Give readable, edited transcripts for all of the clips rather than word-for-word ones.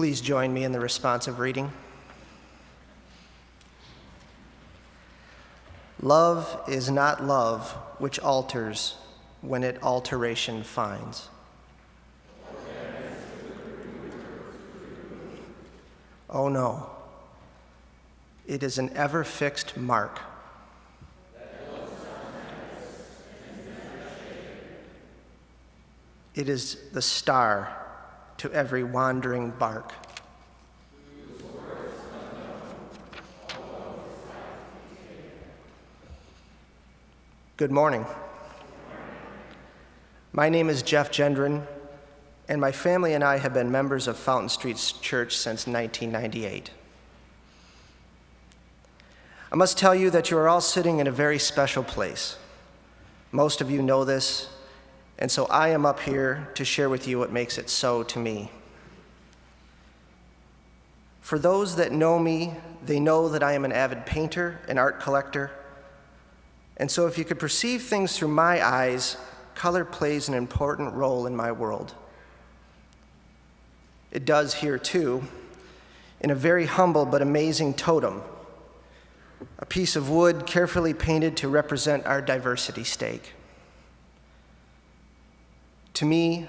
please join me in the responsive reading? Love is not love which alters when it alteration finds. Oh no, it is an ever-fixed mark. It is the star to every wandering bark. Good morning. My name is Jeff Gendron, and my family and I have been members of Fountain Street Church since 1998. I must tell you that you are all sitting in a very special place. Most of you know this, and so I am up here to share with you what makes it so to me. For those that know me, they know that I am an avid painter, an art collector, and so if you could perceive things through my eyes, color plays an important role in my world. It does here too, in a very humble but amazing totem, a piece of wood carefully painted to represent our diversity stake. To me,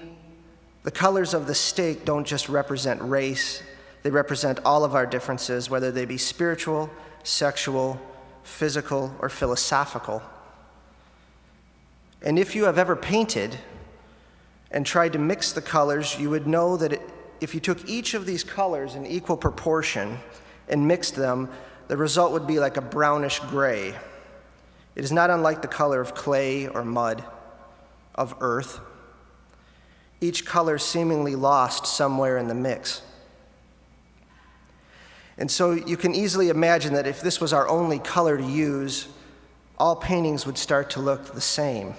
the colors of the stake don't just represent race, they represent all of our differences, whether they be spiritual, sexual, physical, or philosophical. And if you have ever painted and tried to mix the colors, you would know that if you took each of these colors in equal proportion and mixed them, the result would be like a brownish gray. It is not unlike the color of clay or mud, of earth. Each color seemingly lost somewhere in the mix. And so you can easily imagine that if this was our only color to use, all paintings would start to look the same.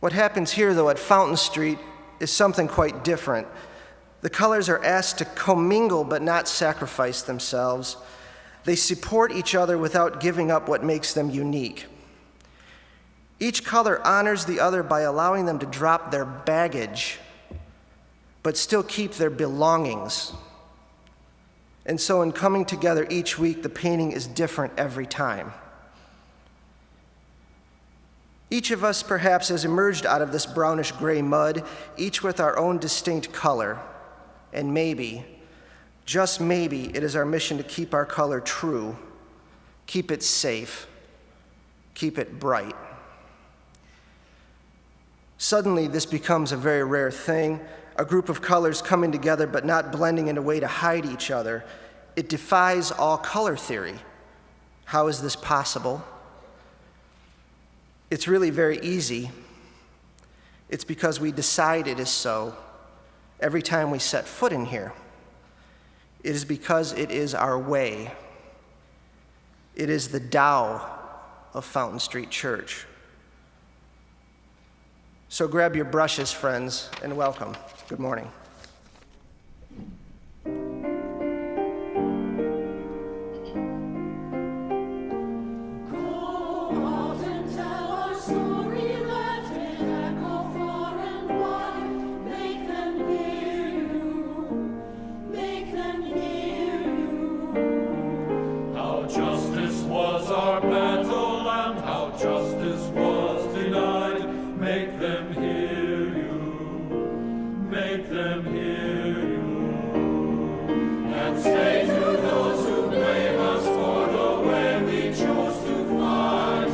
What happens here, though, at Fountain Street is something quite different. The colors are asked to commingle but not sacrifice themselves. They support each other without giving up what makes them unique. Each color honors the other by allowing them to drop their baggage, but still keep their belongings. And so in coming together each week, the painting is different every time. Each of us perhaps has emerged out of this brownish gray mud, each with our own distinct color. And maybe, just maybe, it is our mission to keep our color true, keep it safe, keep it bright. Suddenly, this becomes a very rare thing, a group of colors coming together but not blending in a way to hide each other. It defies all color theory. How is this possible? It's really very easy. It's because we decide it is so every time we set foot in here. It is because it is our way. It is the Tao of Fountain Street Church. So grab your brushes, friends, and welcome. Good morning. Say to those who blame us for the way we chose to fight,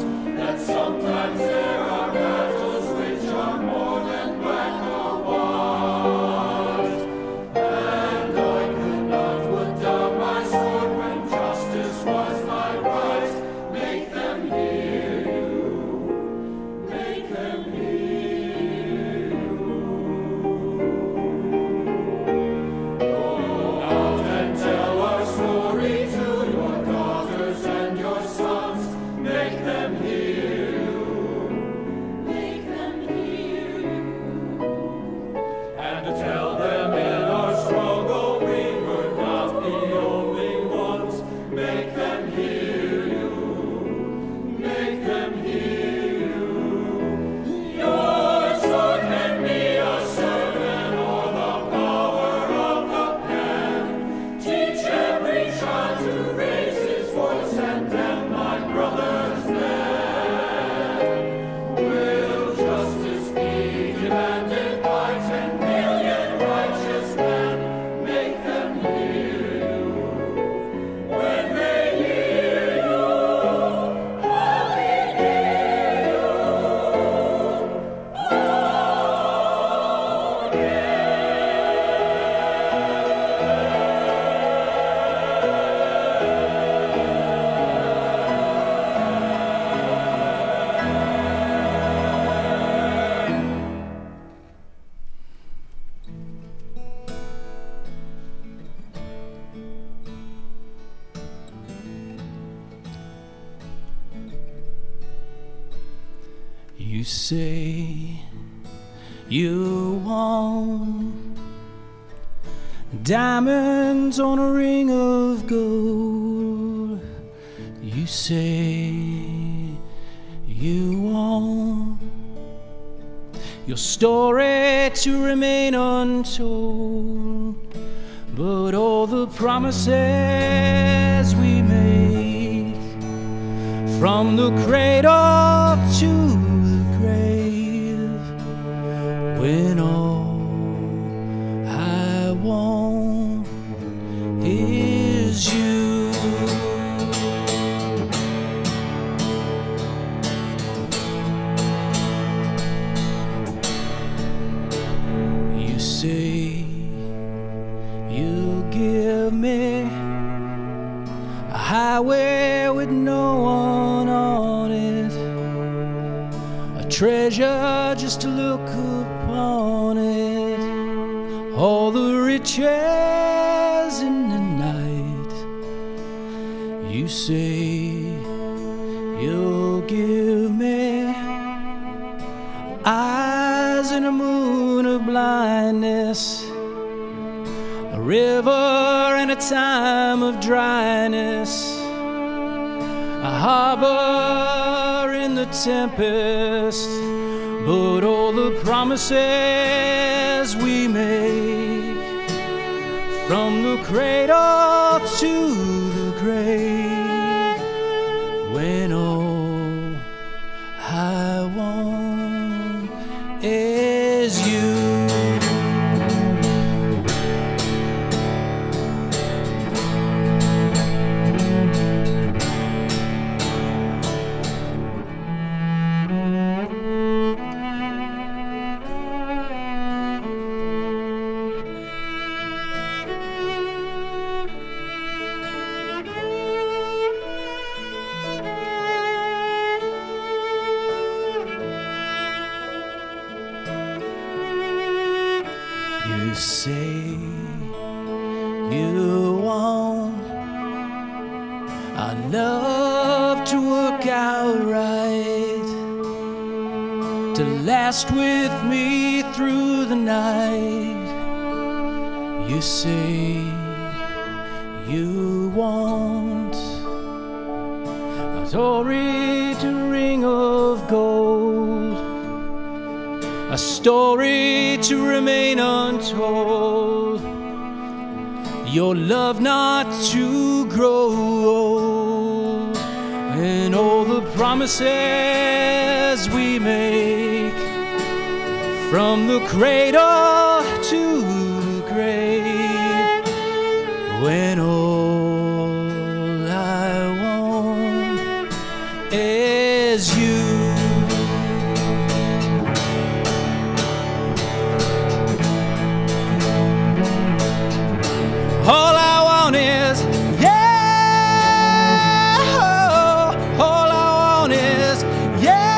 You say you want diamonds on a ring of gold. You say you want your story to remain untold, but all the promises we make, from the cradle to the grave, when all I want is you. You say you'll give me a highway with no one on it, a treasure just to look upon it, all the riches in the night. You say you'll give me eyes in a moon of blindness, a river in a time of dryness, a harbor in the tempest, but all the promises we make, from the cradle to the grave, when all I want is you. You say you want our love to work out right, to last with me through the night. You say you want a story to ring of gold, a story to remain untold, your love not to grow old, and all the promises we make, from the cradle to the grave, when all I want is you. All I want is, yeah, all I want is, yeah,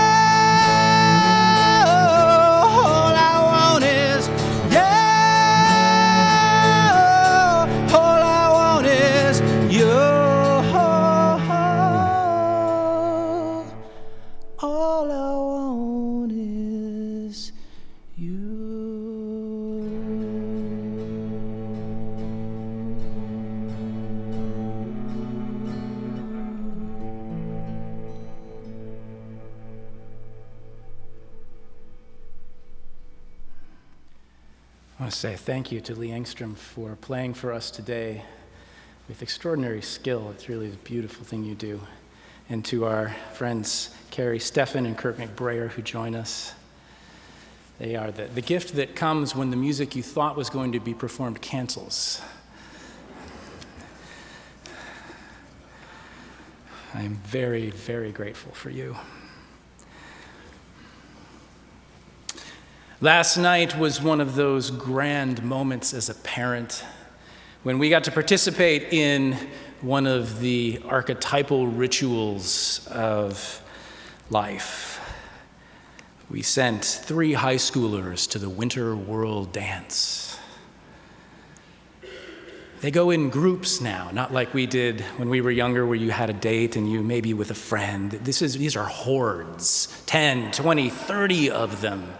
all I want is, yeah, all I want is you. All I want is you. I want to say thank you to Lee Engstrom for playing for us today with extraordinary skill. It's really a beautiful thing you do. And to our friends Carrie Steffen and Kirk McBrayer who join us. They are the gift that comes when the music you thought was going to be performed cancels. I am very, very grateful for you. Last night was one of those grand moments as a parent when we got to participate in one of the archetypal rituals of life. We sent 3 high schoolers to the Winter World Dance. They go in groups now, not like we did when we were younger where you had a date and you maybe with a friend. These are hordes, 10, 20, 30 of them.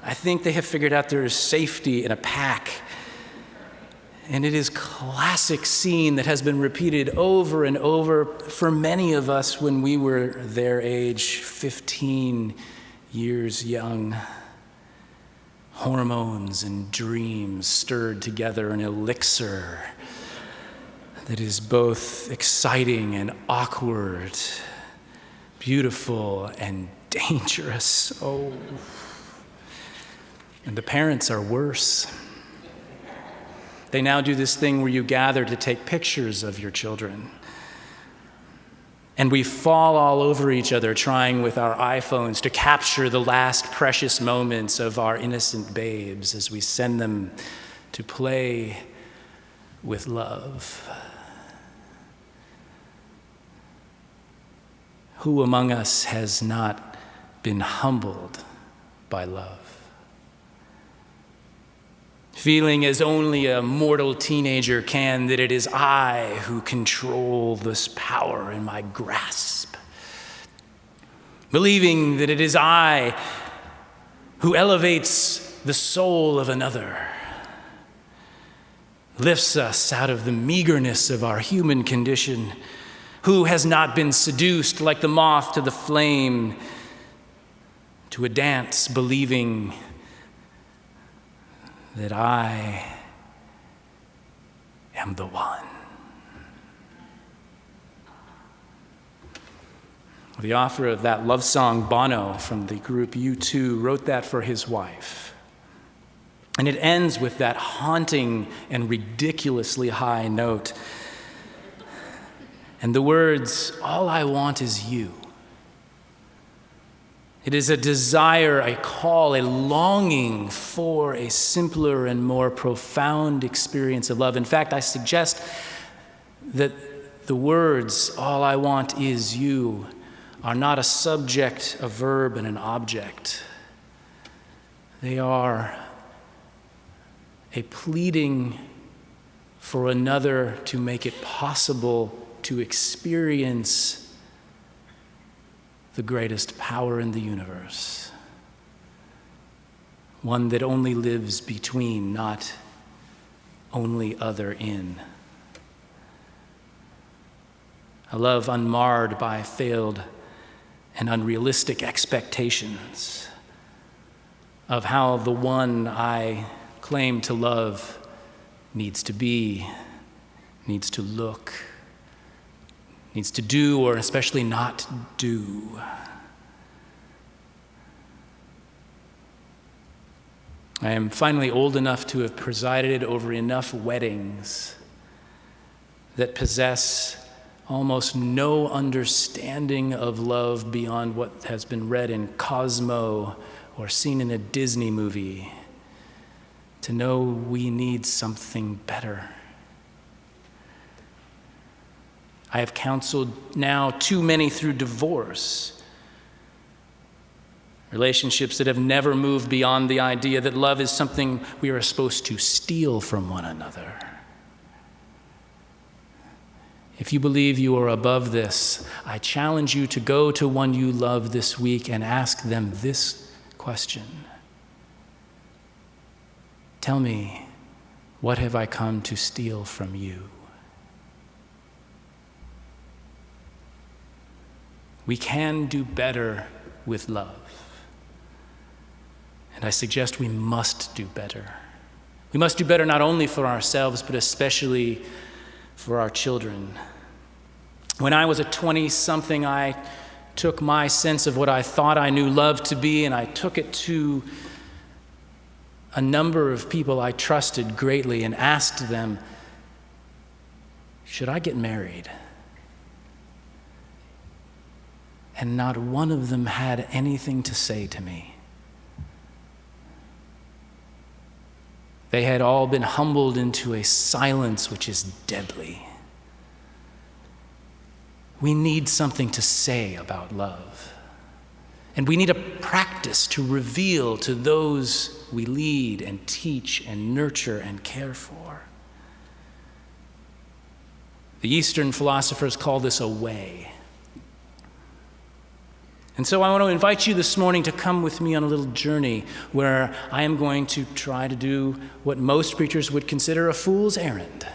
I think they have figured out there is safety in a pack. And it is a classic scene that has been repeated over and over for many of us when we were their age, 15 years young. Hormones and dreams stirred together, an elixir that is both exciting and awkward, beautiful and dangerous. Oh, and the parents are worse. They now do this thing where you gather to take pictures of your children. And we fall all over each other trying with our iPhones to capture the last precious moments of our innocent babes as we send them to play with love. Who among us has not been humbled by love? Feeling as only a mortal teenager can that it is I who control this power in my grasp. Believing that it is I who elevates the soul of another, lifts us out of the meagerness of our human condition, who has not been seduced like the moth to the flame to a dance believing that I am the one. The author of that love song, Bono, from the group U2, wrote that for his wife. And it ends with that haunting and ridiculously high note. And the words, "All I want is you." It is a desire, a call, a longing for a simpler and more profound experience of love. In fact, I suggest that the words, "all I want is you," are not a subject, a verb, and an object. They are a pleading for another to make it possible to experience the greatest power in the universe, one that only lives between, not only other in. A love unmarred by failed and unrealistic expectations of how the one I claim to love needs to be, needs to look, needs to do, or especially not do. I am finally old enough to have presided over enough weddings that possess almost no understanding of love beyond what has been read in Cosmo or seen in a Disney movie to know we need something better. I have counseled now too many through divorce, relationships that have never moved beyond the idea that love is something we are supposed to steal from one another. If you believe you are above this, I challenge you to go to one you love this week and ask them this question. Tell me, what have I come to steal from you? We can do better with love. And I suggest we must do better. We must do better not only for ourselves, but especially for our children. When I was a 20-something, I took my sense of what I thought I knew love to be, and I took it to a number of people I trusted greatly and asked them, should I get married? And not one of them had anything to say to me. They had all been humbled into a silence which is deadly. We need something to say about love. And we need a practice to reveal to those we lead and teach and nurture and care for. The Eastern philosophers call this a way. And so I want to invite you this morning to come with me on a little journey where I am going to try to do what most preachers would consider a fool's errand.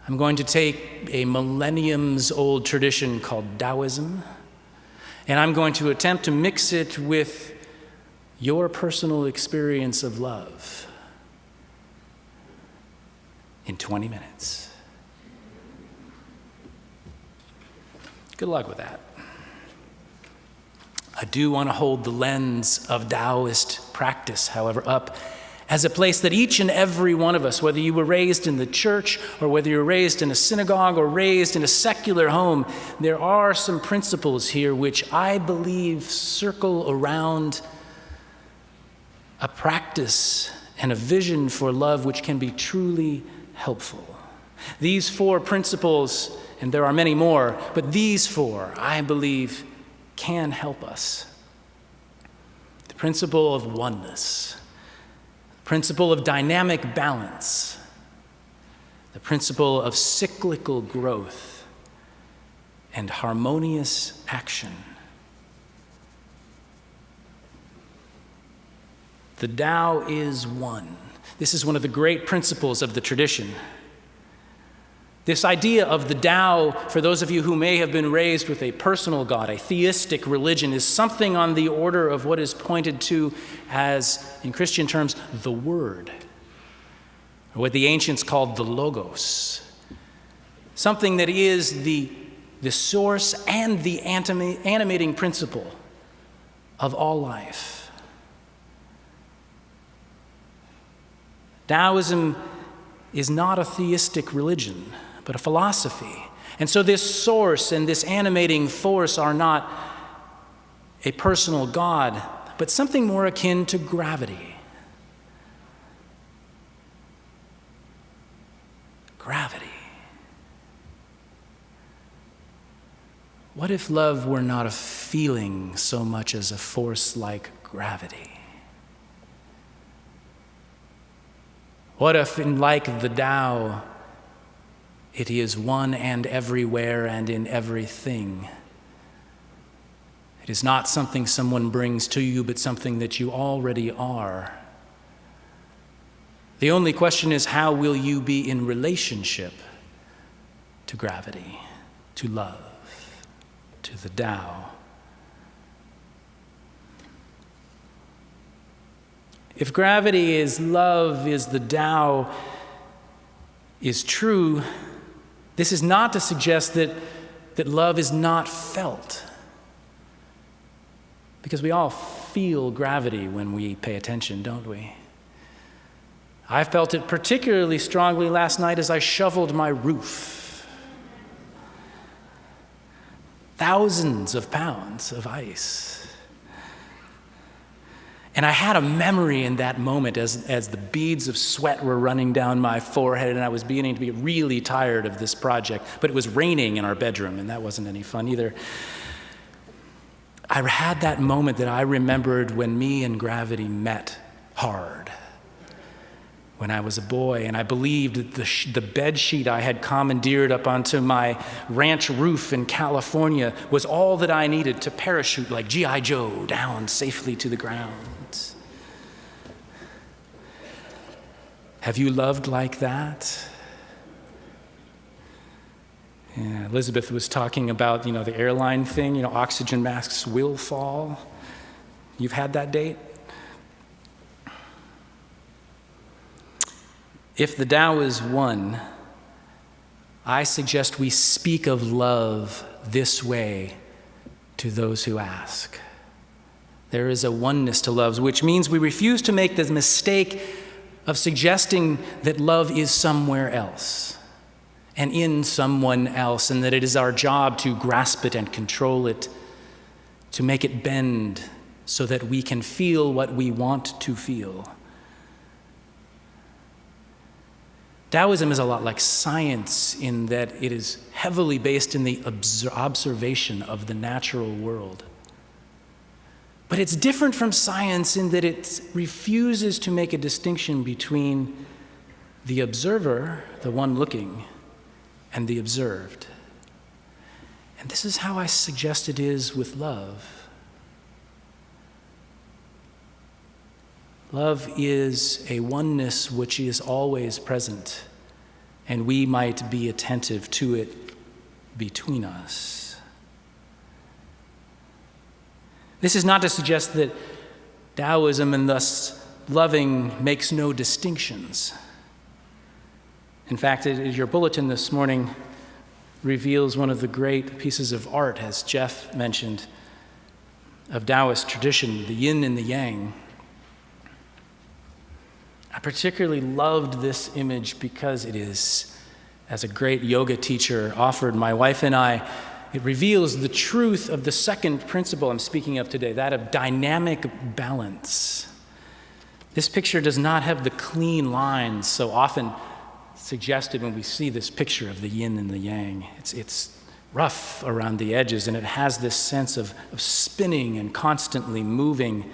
I'm going to take a millenniums-old tradition called Taoism, and I'm going to attempt to mix it with your personal experience of love in 20 minutes. Good luck with that. I do want to hold the lens of Taoist practice, however, up as a place that each and every one of us, whether you were raised in the church or whether you were raised in a synagogue or raised in a secular home, there are some principles here which I believe circle around a practice and a vision for love which can be truly helpful. These 4 principles, and there are many more, but these 4, I believe, can help us. The principle of oneness, the principle of dynamic balance, the principle of cyclical growth, and harmonious action. The Tao is one. This is one of the great principles of the tradition. This idea of the Tao, for those of you who may have been raised with a personal God, a theistic religion, is something on the order of what is pointed to as, in Christian terms, the Word, or what the ancients called the Logos. Something that is the source and the animating principle of all life. Taoism is not a theistic religion, but a philosophy. And so this source and this animating force are not a personal God, but something more akin to gravity. Gravity. What if love were not a feeling so much as a force like gravity? What if, like the Tao, it is one and everywhere and in everything? It is not something someone brings to you, but something that you already are. The only question is, how will you be in relationship to gravity, to love, to the Tao? If gravity is love, is the Tao, is true, this is not to suggest that love is not felt. Because we all feel gravity when we pay attention, don't we? I felt it particularly strongly last night as I shoveled my roof. Thousands of pounds of ice. And I had a memory in that moment as the beads of sweat were running down my forehead and I was beginning to be really tired of this project. But it was raining in our bedroom and that wasn't any fun either. I had that moment that I remembered when me and gravity met hard. When I was a boy, and I believed that the bed sheet I had commandeered up onto my ranch roof in California was all that I needed to parachute like G.I. Joe down safely to the ground. Have you loved like that? Yeah, Elizabeth was talking about, the airline thing, oxygen masks will fall. You've had that date? If the Tao is one, I suggest we speak of love this way to those who ask. There is a oneness to love, which means we refuse to make the mistake of suggesting that love is somewhere else and in someone else, and that it is our job to grasp it and control it, to make it bend so that we can feel what we want to feel. Taoism is a lot like science in that it is heavily based in the observation of the natural world. But it's different from science in that it refuses to make a distinction between the observer, the one looking, and the observed. And this is how I suggest it is with love. Love is a oneness which is always present, and we might be attentive to it between us. This is not to suggest that Taoism and thus loving makes no distinctions. In fact, your bulletin this morning reveals one of the great pieces of art, as Jeff mentioned, of Taoist tradition, the yin and the yang. I particularly loved this image because it is, as a great yoga teacher offered my wife and I, it reveals the truth of the second principle I'm speaking of today, that of dynamic balance. This picture does not have the clean lines so often suggested when we see this picture of the yin and the yang. It's rough around the edges, and it has this sense of spinning and constantly moving.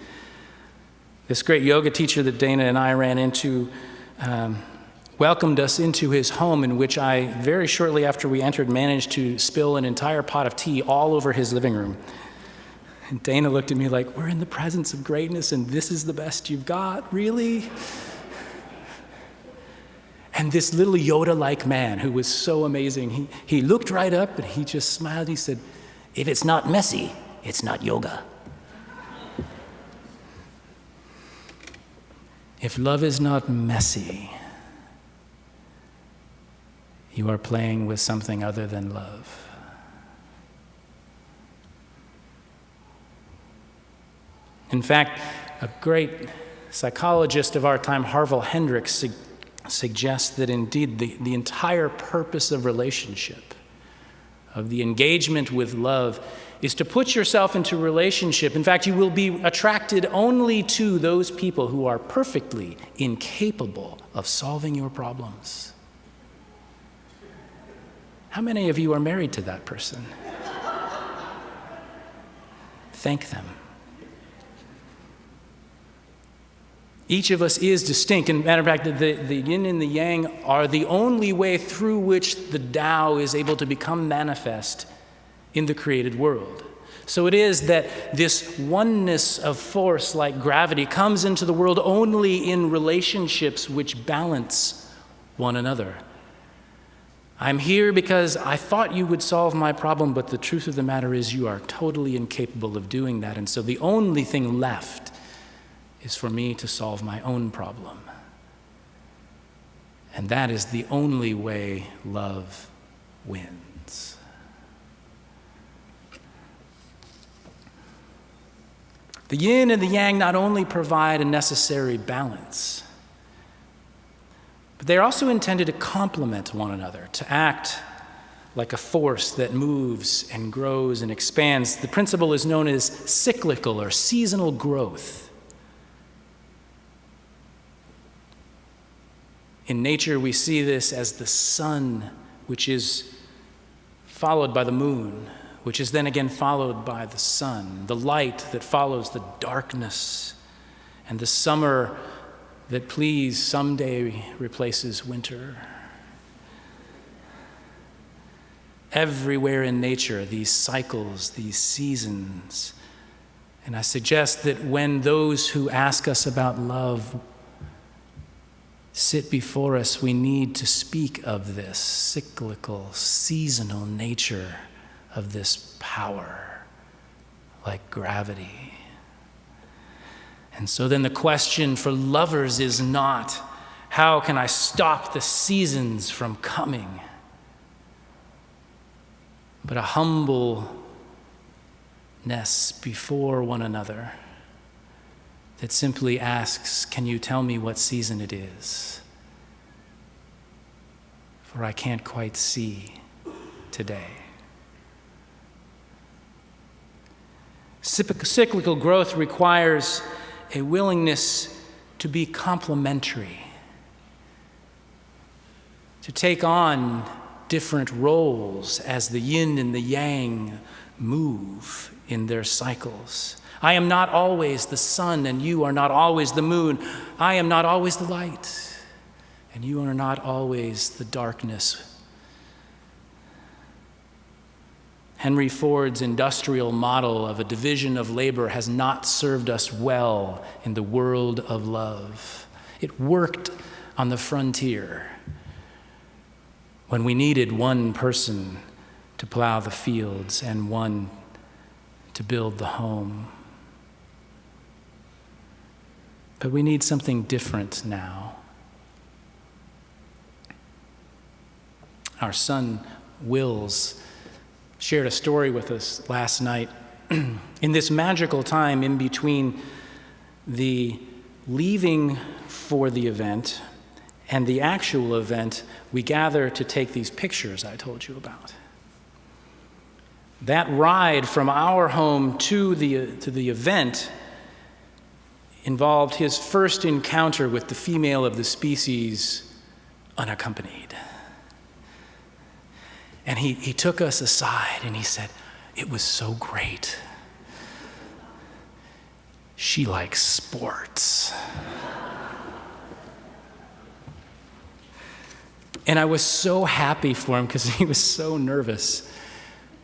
This great yoga teacher that Dana and I ran into welcomed us into his home, in which I, very shortly after we entered, managed to spill an entire pot of tea all over his living room. And Dana looked at me like, "We're in the presence of greatness, and this is the best you've got, really?" And this little Yoda-like man who was so amazing, he looked right up and he just smiled. He said, "If it's not messy, it's not yoga." If love is not messy, you are playing with something other than love. In fact, a great psychologist of our time, Harville Hendricks, suggests that indeed the entire purpose of relationship, of the engagement with love, is to put yourself into relationship. In fact, you will be attracted only to those people who are perfectly incapable of solving your problems. How many of you are married to that person? Thank them. Each of us is distinct. And matter of fact, the yin and the yang are the only way through which the Tao is able to become manifest in the created world. So it is that this oneness of force, like gravity, comes into the world only in relationships which balance one another. I'm here because I thought you would solve my problem, but the truth of the matter is you are totally incapable of doing that. And so the only thing left is for me to solve my own problem. And that is the only way love wins. The yin and the yang not only provide a necessary balance, but they're also intended to complement one another, to act like a force that moves and grows and expands. The principle is known as cyclical or seasonal growth. In nature, we see this as the sun, which is followed by the moon, which is then again followed by the sun, the light that follows the darkness, and the summer that, please, someday replaces winter. Everywhere in nature, these cycles, these seasons. And I suggest that when those who ask us about love sit before us, we need to speak of this cyclical, seasonal nature of this power, like gravity. And so then the question for lovers is not, how can I stop the seasons from coming? But a humbleness before one another that simply asks, can you tell me what season it is? For I can't quite see today. Cyclical growth requires a willingness to be complementary, to take on different roles as the yin and the yang move in their cycles. I am not always the sun, and you are not always the moon. I am not always the light, and you are not always the darkness. Henry Ford's industrial model of a division of labor has not served us well in the world of love. It worked on the frontier when we needed one person to plow the fields and one to build the home. But we need something different now. Our son, Wills, shared a story with us last night. In this magical time in between the leaving for the event and the actual event, we gather to take these pictures I told you about. That ride from our home to the event involved his first encounter with the female of the species unaccompanied. And he took us aside and he said, "It was so great. She likes sports." And I was so happy for him because he was so nervous.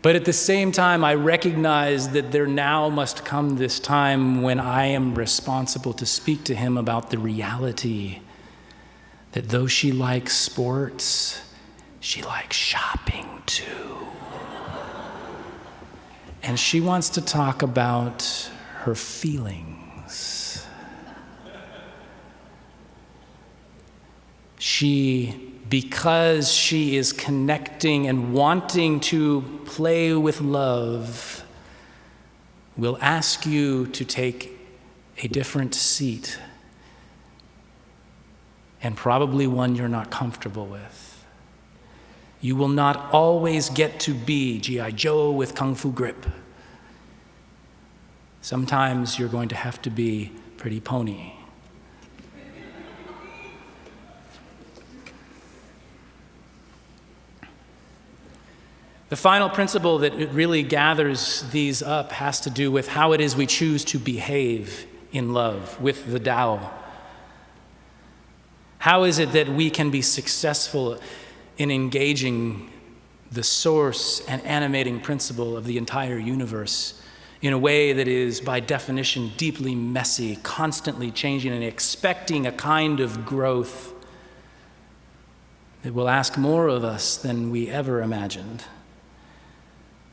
But at the same time, I recognized that there now must come this time when I am responsible to speak to him about the reality that though she likes sports, she likes shopping too. And she wants to talk about her feelings. Because she is connecting and wanting to play with love, will ask you to take a different seat, and probably one you're not comfortable with. You will not always get to be G.I. Joe with Kung Fu grip. Sometimes you're going to have to be Pretty Pony. The final principle that really gathers these up has to do with how it is we choose to behave in love with the Tao. How is it that we can be successful in engaging the source and animating principle of the entire universe in a way that is, by definition, deeply messy, constantly changing, and expecting a kind of growth that will ask more of us than we ever imagined?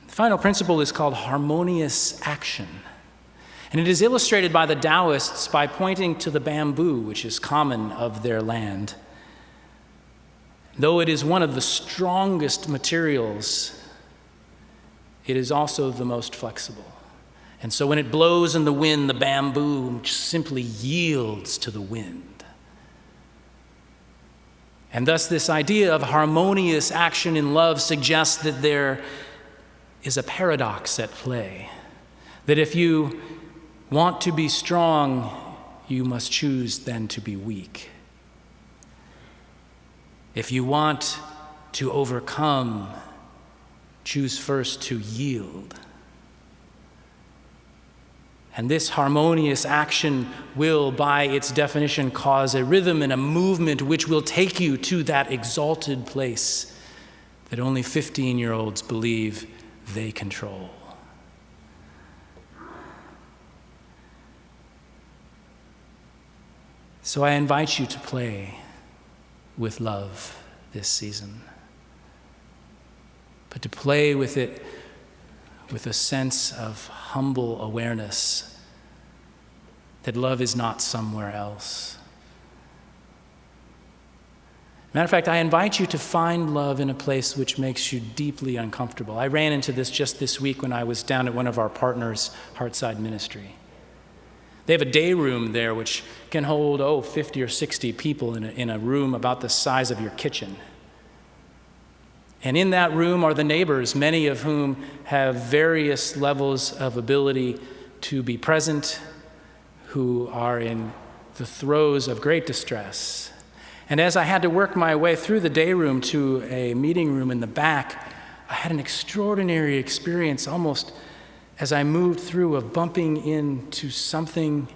The final principle is called harmonious action. And it is illustrated by the Taoists by pointing to the bamboo, which is common of their land. Though it is one of the strongest materials, it is also the most flexible. And so when it blows in the wind, the bamboo simply yields to the wind. And thus this idea of harmonious action in love suggests that there is a paradox at play. That if you want to be strong, you must choose then to be weak. If you want to overcome, choose first to yield. And this harmonious action will, by its definition, cause a rhythm and a movement which will take you to that exalted place that only 15-year-olds believe they control. So I invite you to play with love this season, but to play with it with a sense of humble awareness that love is not somewhere else. Matter of fact, I invite you to find love in a place which makes you deeply uncomfortable. I ran into this just this week when I was down at one of our partners' Heartside Ministry. They have a day room there which can hold, 50 or 60 people in a room about the size of your kitchen. And in that room are the neighbors, many of whom have various levels of ability to be present, who are in the throes of great distress. And as I had to work my way through the day room to a meeting room in the back, I had an extraordinary experience almost as I moved through of bumping into something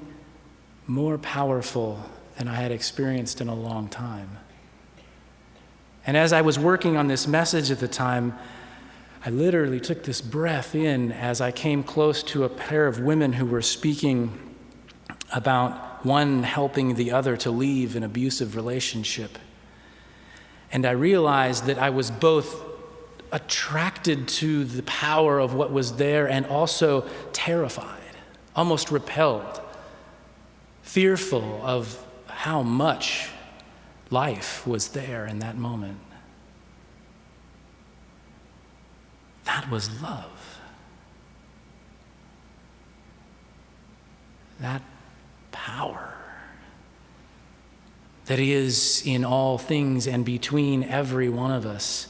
more powerful than I had experienced in a long time. And as I was working on this message at the time, I literally took this breath in as I came close to a pair of women who were speaking about one helping the other to leave an abusive relationship. And I realized that I was both attracted to the power of what was there and also terrified, almost repelled, fearful of how much life was there in that moment. That was love. That power that is in all things and between every one of us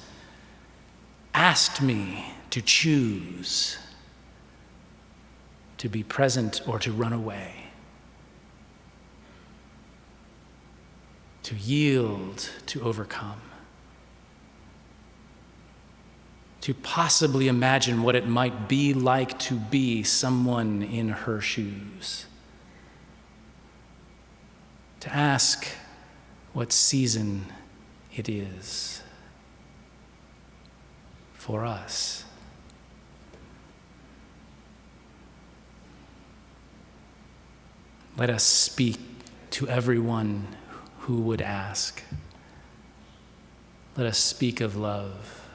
asked me to choose to be present or to run away, to yield, to overcome, to possibly imagine what it might be like to be someone in her shoes, to ask what season it is for us. Let us speak to everyone who would ask. Let us speak of love,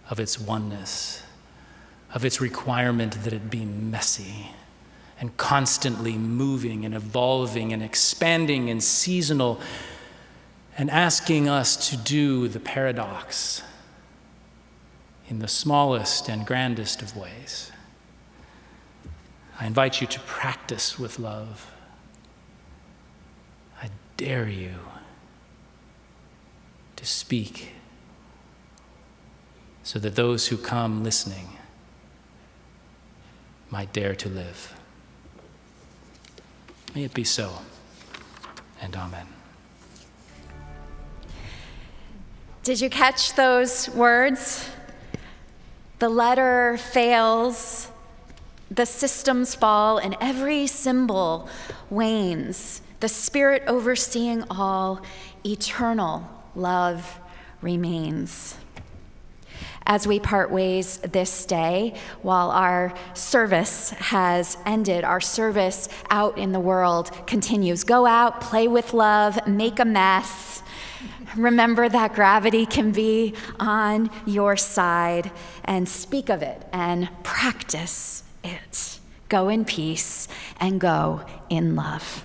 of its oneness, of its requirement that it be messy and constantly moving and evolving and expanding and seasonal, and asking us to do the paradox in the smallest and grandest of ways. I invite you to practice with love. I dare you to speak so that those who come listening might dare to live. May it be so, and amen. Did you catch those words? The letter fails, the systems fall, and every symbol wanes. The Spirit overseeing all, eternal love remains. As we part ways this day, while our service has ended, our service out in the world continues. Go out, play with love, make a mess. Remember that gravity can be on your side, and speak of it and practice it. Go in peace and go in love.